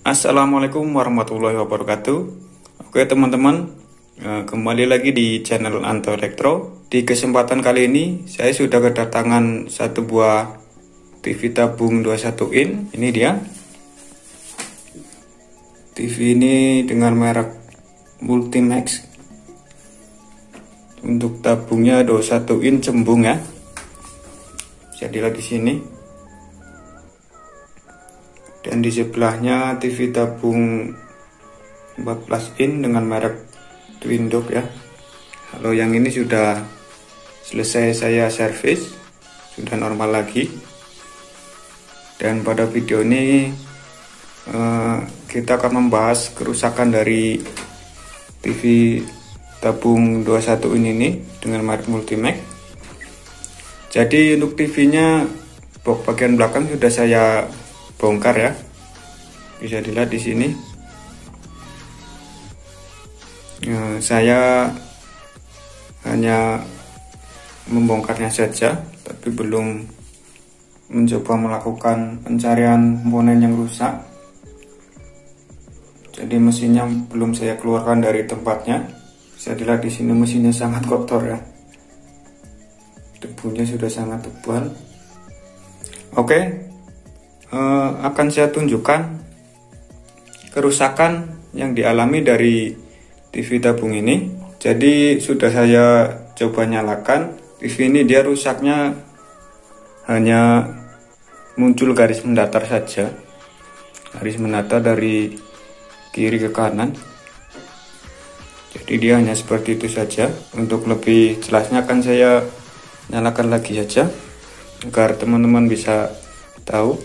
Assalamualaikum warahmatullahi wabarakatuh. Oke teman-teman, kembali lagi di channel Anto Elektro. Di kesempatan kali ini saya sudah kedatangan satu buah TV tabung 21 in. Ini dia TV ini dengan merek Multimax. Untuk tabungnya 21 in cembung ya. Bisa dilihat di sini. Dan di sebelahnya TV tabung 14 in dengan merek Twindog ya. Kalau yang ini sudah selesai saya servis, sudah normal lagi. Dan pada video ini kita akan membahas kerusakan dari TV tabung 21 in ini dengan merek Multimax. Jadi untuk TV-nya box bagian belakang sudah saya bongkar ya, bisa dilihat di sini. Saya hanya membongkarnya saja, tapi belum mencoba melakukan pencarian komponen yang rusak. Jadi mesinnya belum saya keluarkan dari tempatnya. Bisa dilihat di sini mesinnya sangat kotor ya, debunya sudah sangat tebal. Oke. Akan saya tunjukkan kerusakan yang dialami dari TV tabung ini. Jadi sudah saya coba nyalakan TV ini, dia rusaknya hanya muncul garis mendatar saja, garis mendatar dari kiri ke kanan. Jadi dia hanya seperti itu saja. Untuk lebih jelasnya akan saya nyalakan lagi saja agar teman-teman bisa tahu.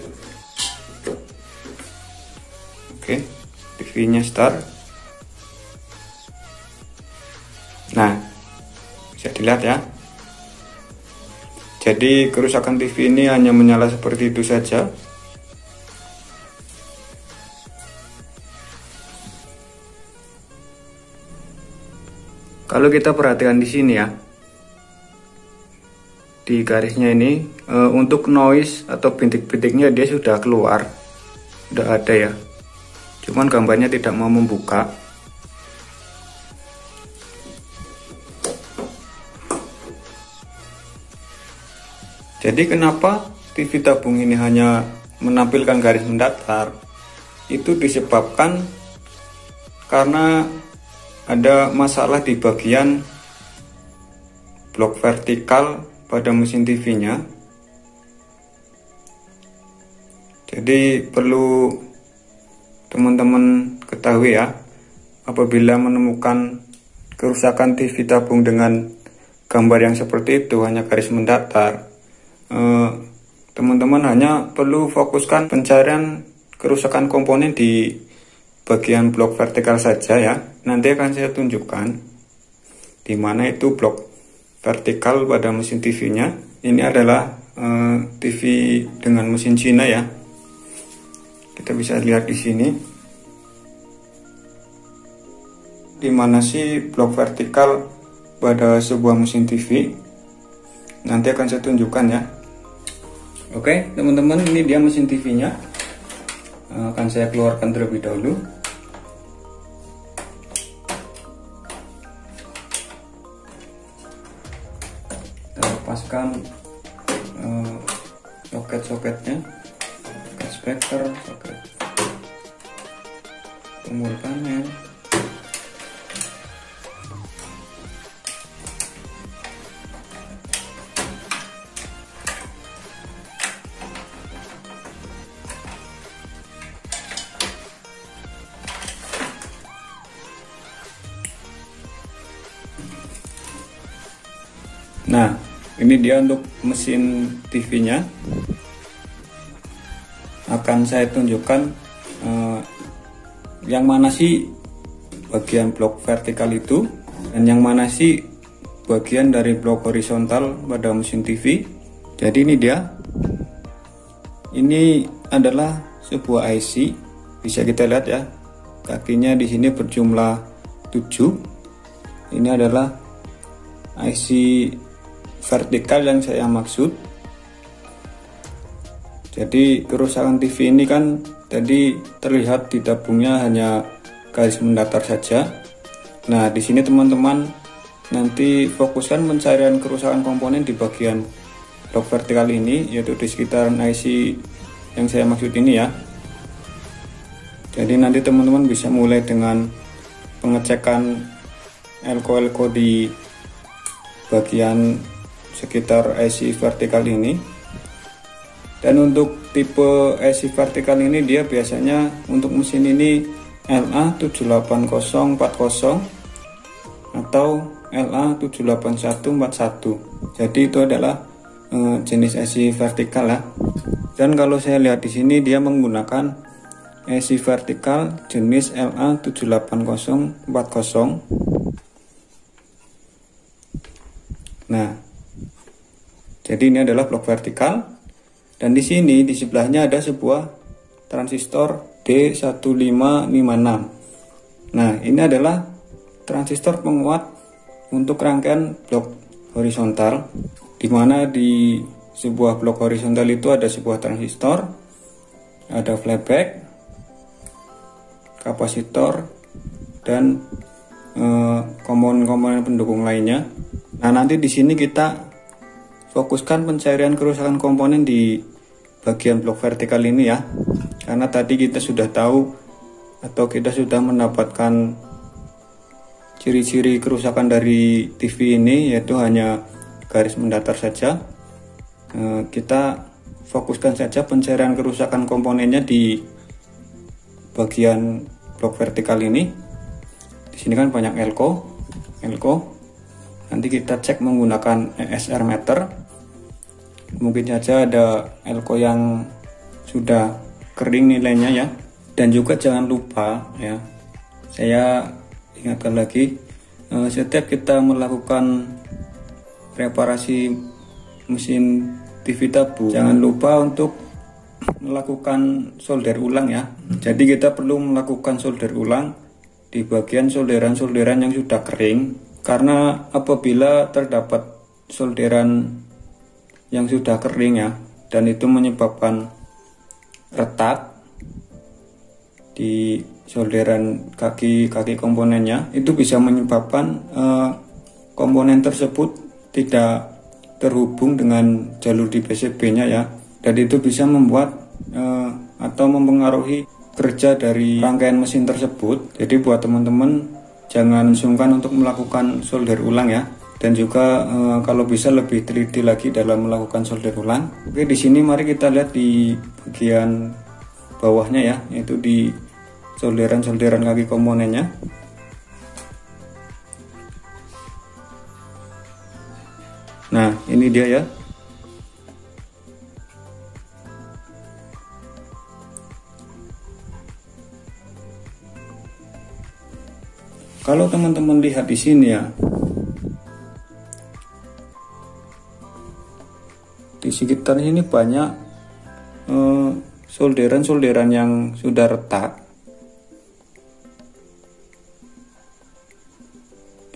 Oke, TV-nya start. Nah, bisa dilihat ya. Jadi kerusakan TV ini hanya menyala seperti itu saja. Kalau kita perhatikan di sini ya, di garisnya ini, untuk noise atau bintik-bintiknya dia sudah keluar, sudah ada ya. Cuman gambarnya tidak mau membuka. Jadi kenapa TV tabung ini hanya menampilkan garis mendatar? Itu disebabkan karena ada masalah di bagian blok vertikal pada mesin TV-nya. Jadi perlu teman-teman ketahui ya, apabila menemukan kerusakan TV tabung dengan gambar yang seperti itu, hanya garis mendatar, teman-teman hanya perlu fokuskan pencarian kerusakan komponen di bagian blok vertikal saja ya. Nanti akan saya tunjukkan di mana itu blok vertikal pada mesin TV-nya. Ini adalah TV dengan mesin Cina ya. Kita bisa lihat di sini, di mana sih blok vertikal pada sebuah mesin TV. Nanti akan saya tunjukkan ya. Oke teman-teman, ini dia mesin TV-nya. Akan saya keluarkan terlebih dahulu. Kita lepaskan soket-soketnya, soket speaker, soket pemul panel. Nah, ini dia untuk mesin TV-nya. Akan saya tunjukkan yang mana sih bagian blok vertikal itu dan yang mana sih bagian dari blok horizontal pada mesin TV. Jadi ini dia. Ini adalah sebuah IC. Bisa kita lihat ya. Kakinya di sini berjumlah 7. Ini adalah IC vertikal yang saya maksud. Jadi kerusakan TV ini kan tadi terlihat di tabungnya hanya garis mendatar saja. Nah, di sini teman-teman nanti fokuskan pencarian kerusakan komponen di bagian blok vertikal ini, yaitu di sekitaran IC yang saya maksud ini ya. Jadi nanti teman-teman bisa mulai dengan pengecekan elko-elko di bagian sekitar IC vertikal ini. Dan untuk tipe IC vertikal ini dia biasanya untuk mesin ini LA78040 atau LA78141. Jadi itu adalah jenis IC vertikal ya. Dan kalau saya lihat di sini dia menggunakan IC vertikal jenis LA78040. Nah, jadi ini adalah blok vertikal. Dan di sini di sebelahnya ada sebuah transistor D1556. Nah, ini adalah transistor penguat untuk rangkaian blok horizontal, di mana di sebuah blok horizontal itu ada sebuah transistor, ada flyback, kapasitor, dan komponen-komponen pendukung lainnya. Nah, nanti di sini kita fokuskan pencarian kerusakan komponen di bagian blok vertikal ini ya, karena tadi kita sudah tahu atau kita sudah mendapatkan ciri-ciri kerusakan dari TV ini, yaitu hanya garis mendatar saja. Kita fokuskan saja pencarian kerusakan komponennya di bagian blok vertikal ini. Di sini kan banyak elko. Nanti kita cek menggunakan ESR meter. Mungkin saja ada elko yang sudah kering nilainya ya. Dan juga jangan lupa ya, saya ingatkan lagi, setiap kita melakukan reparasi mesin TV tabung, jangan lupa untuk melakukan solder ulang ya. Jadi kita perlu melakukan solder ulang di bagian solderan-solderan yang sudah kering, karena apabila terdapat solderan yang sudah kering ya, dan itu menyebabkan retak di solderan kaki komponennya, itu bisa menyebabkan komponen tersebut tidak terhubung dengan jalur di PCB-nya ya, dan itu bisa membuat atau mempengaruhi kerja dari rangkaian mesin tersebut. Jadi buat teman-teman jangan sungkan untuk melakukan solder ulang ya. Dan juga kalau bisa lebih teliti lagi dalam melakukan solder ulang. Oke, di sini mari kita lihat di bagian bawahnya ya, yaitu di solderan-solderan kaki komponennya. Nah, ini dia ya. Kalau teman-teman lihat di sini ya, di sekitar sini banyak solderan-solderan yang sudah retak,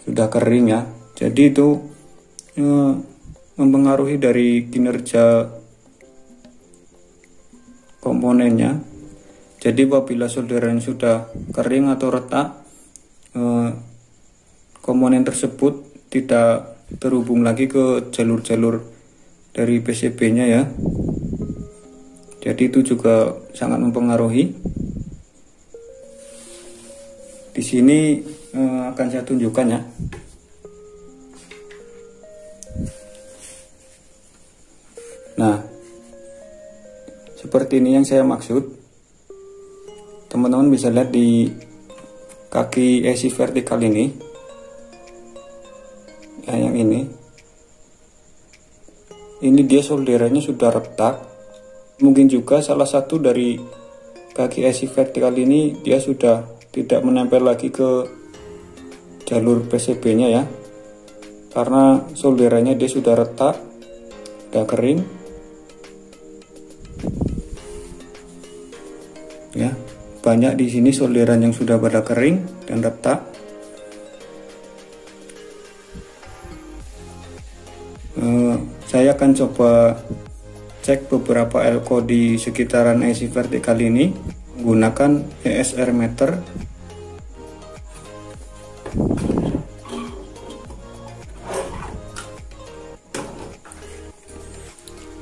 sudah kering ya. Jadi itu mempengaruhi dari kinerja komponennya. Jadi apabila solderan sudah kering atau retak, komponen tersebut tidak terhubung lagi ke jalur-jalur dari PCB-nya ya. Jadi itu juga sangat mempengaruhi. Di sini akan saya tunjukkan ya. Nah, seperti ini yang saya maksud. Teman-teman bisa lihat di kaki IC vertikal ini, ya, yang ini dia solderannya sudah retak. Mungkin juga salah satu dari kaki IC vertikal ini dia sudah tidak menempel lagi ke jalur PCB-nya ya, karena solderannya dia sudah retak, sudah kering ya. Banyak di sini solderan yang sudah pada kering dan retak. Saya akan coba cek beberapa elko di sekitaran IC vertikal ini menggunakan ESR meter.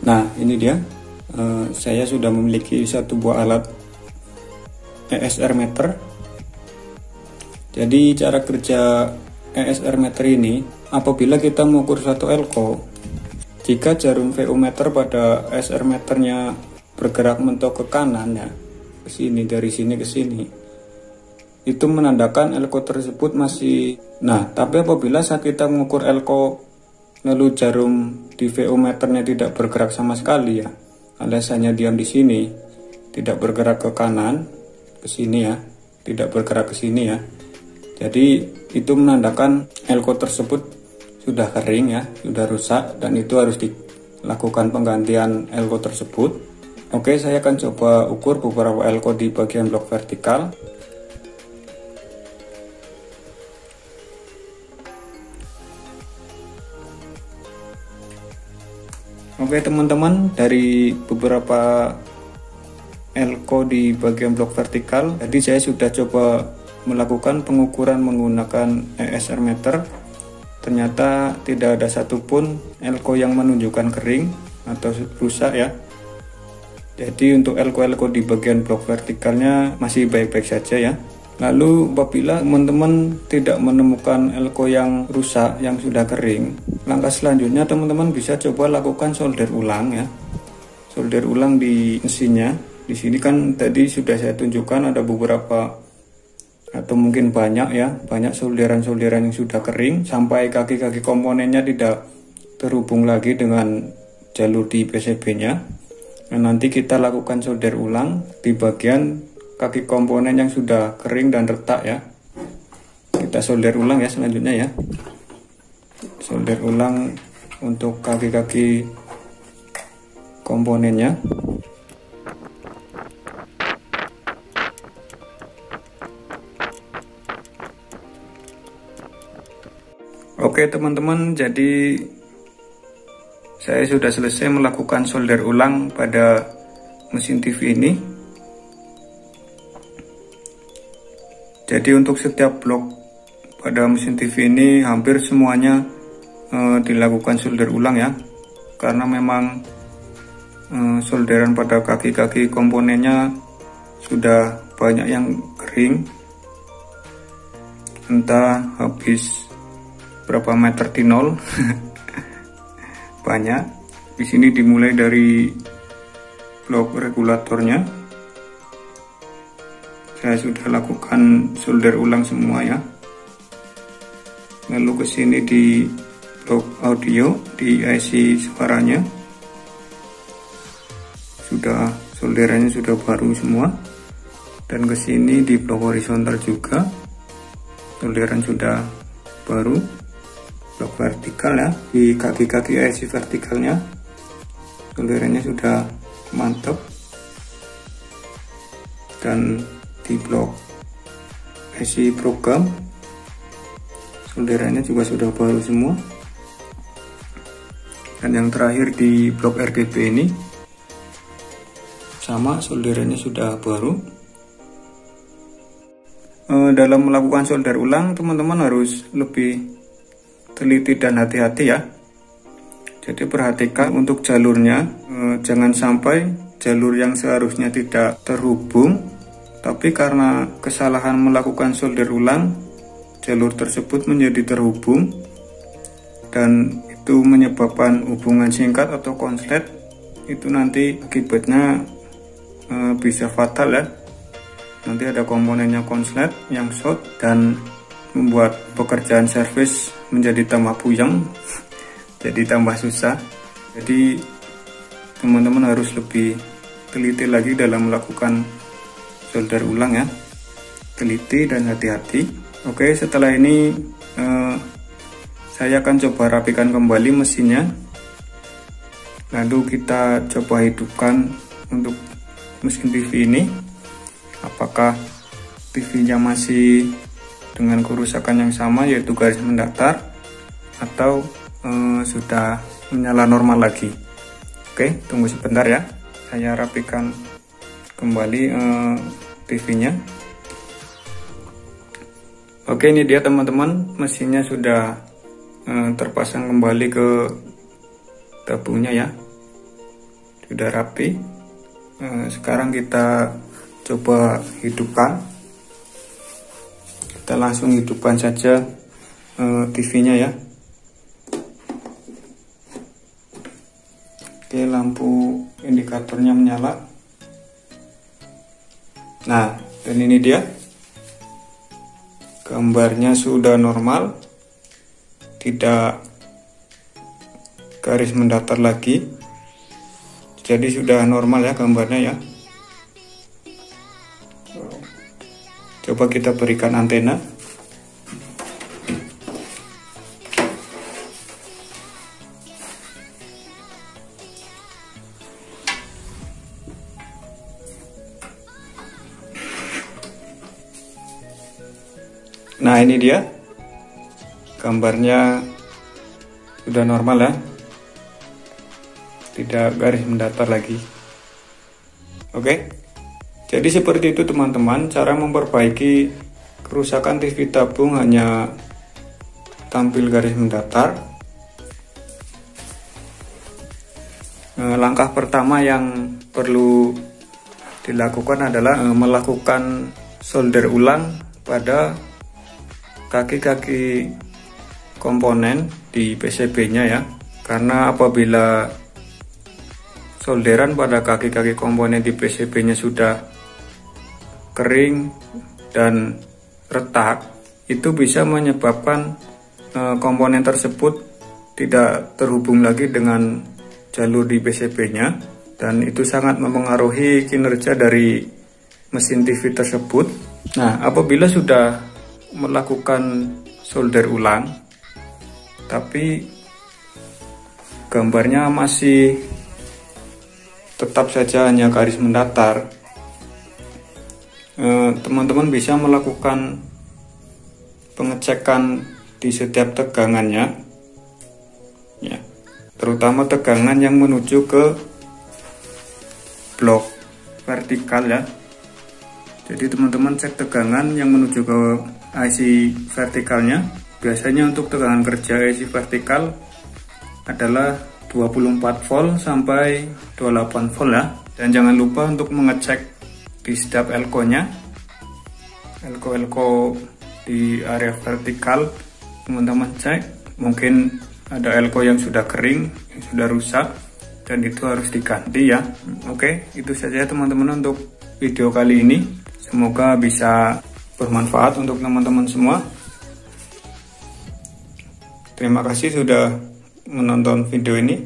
Nah, ini dia. Saya sudah memiliki satu buah alat ESR meter. Jadi cara kerja ESR meter ini, apabila kita mengukur satu elko, jika jarum VO meter pada ESR meternya bergerak mentok ke kanan ya, ke sini, dari sini ke sini, itu menandakan elko tersebut masih. Nah, tapi apabila saat kita mengukur elko lalu jarum di VO meternya tidak bergerak sama sekali ya, alias hanya diam di sini, tidak bergerak ke kanan, ke sini ya, tidak bergerak ke sini ya. Jadi itu menandakan elko tersebut sudah kering ya, sudah rusak, dan itu harus dilakukan penggantian elko tersebut. Oke, saya akan coba ukur beberapa elko di bagian blok vertikal. Oke teman-teman, dari beberapa elko di bagian blok vertikal, jadi saya sudah coba melakukan pengukuran menggunakan ESR meter. Ternyata tidak ada satupun elko yang menunjukkan kering atau rusak ya. Jadi untuk elko-elko di bagian blok vertikalnya masih baik-baik saja ya. Lalu apabila teman-teman tidak menemukan elko yang rusak, yang sudah kering, langkah selanjutnya teman-teman bisa coba lakukan solder ulang ya. Solder ulang di mesinnya. Di sini kan tadi sudah saya tunjukkan ada beberapa atau mungkin banyak ya, banyak solderan-solderan yang sudah kering sampai kaki-kaki komponennya tidak terhubung lagi dengan jalur di PCB-nya. Nah, nanti kita lakukan solder ulang di bagian kaki komponen yang sudah kering dan retak ya. Kita solder ulang ya selanjutnya ya. Solder ulang untuk kaki-kaki komponennya. Oke teman-teman, jadi saya sudah selesai melakukan solder ulang pada mesin TV ini. Jadi untuk setiap blok pada mesin TV ini hampir semuanya dilakukan solder ulang ya, karena memang solderan pada kaki-kaki komponennya sudah banyak yang kering, entah habis berapa meter tinol. Banyak. Di sini dimulai dari blok regulatornya. Saya sudah lakukan solder ulang semua ya. Lalu ke sini di blok audio, di IC suaranya. Sudah solderannya sudah baru semua. Dan ke sini di blok horizontal juga. Solderan sudah baru. Blok vertikal ya, di kaki-kaki IC vertikalnya. Solderannya sudah mantap. Dan di blok IC program solderannya juga sudah baru semua. Dan yang terakhir di blok RGB ini sama, solderannya sudah baru. Dalam melakukan solder ulang teman-teman harus lebih teliti dan hati-hati ya. Jadi perhatikan untuk jalurnya, jangan sampai jalur yang seharusnya tidak terhubung, tapi karena kesalahan melakukan solder ulang, jalur tersebut menjadi terhubung, dan itu menyebabkan hubungan singkat atau konslet. Itu nanti akibatnya bisa fatal ya. Nanti ada komponennya konslet yang short dan membuat pekerjaan servis menjadi tambah puyeng, jadi tambah susah. Jadi teman-teman harus lebih teliti lagi dalam melakukan solder ulang ya, teliti dan hati-hati. Oke, setelah ini saya akan coba rapikan kembali mesinnya, lalu kita coba hidupkan untuk mesin TV ini. Apakah TV-nya masih dengan kerusakan yang sama, yaitu garis mendatar, atau sudah menyala normal lagi. Oke, tunggu sebentar ya, saya rapikan kembali TV-nya. Oke, ini dia teman-teman, mesinnya sudah terpasang kembali ke tabungnya ya, sudah rapi. Sekarang kita coba hidupkan. Kita langsung hidupkan saja TV-nya ya. Oke, lampu indikatornya menyala. Nah, dan ini dia, gambarnya sudah normal, tidak garis mendatar lagi, jadi sudah normal ya gambarnya ya. Coba kita berikan antena. Nah, ini dia gambarnya sudah normal ya, tidak garis mendatar lagi. Oke, jadi seperti itu teman-teman, cara memperbaiki kerusakan TV tabung hanya tampil garis mendatar. Langkah pertama yang perlu dilakukan adalah melakukan solder ulang pada kaki-kaki komponen di PCB-nya ya. Karena apabila solderan pada kaki-kaki komponen di PCB-nya sudah kering dan retak, itu bisa menyebabkan komponen tersebut tidak terhubung lagi dengan jalur di PCB-nya, dan itu sangat mempengaruhi kinerja dari mesin TV tersebut. Nah, apabila sudah melakukan solder ulang tapi gambarnya masih tetap saja hanya garis mendatar, teman-teman bisa melakukan pengecekan di setiap tegangannya ya, terutama tegangan yang menuju ke blok vertikal ya. Jadi teman-teman cek tegangan yang menuju ke IC vertikalnya. Biasanya untuk tegangan kerja IC vertikal adalah 24 volt sampai 28 volt ya. Dan jangan lupa untuk mengecek di setiap elko-nya, elko di area vertikal. Teman-teman cek, mungkin ada elko yang sudah kering, yang sudah rusak, dan itu harus diganti ya. Oke, itu saja teman-teman untuk video kali ini. Semoga bisa bermanfaat untuk teman-teman semua. Terima kasih sudah menonton video ini.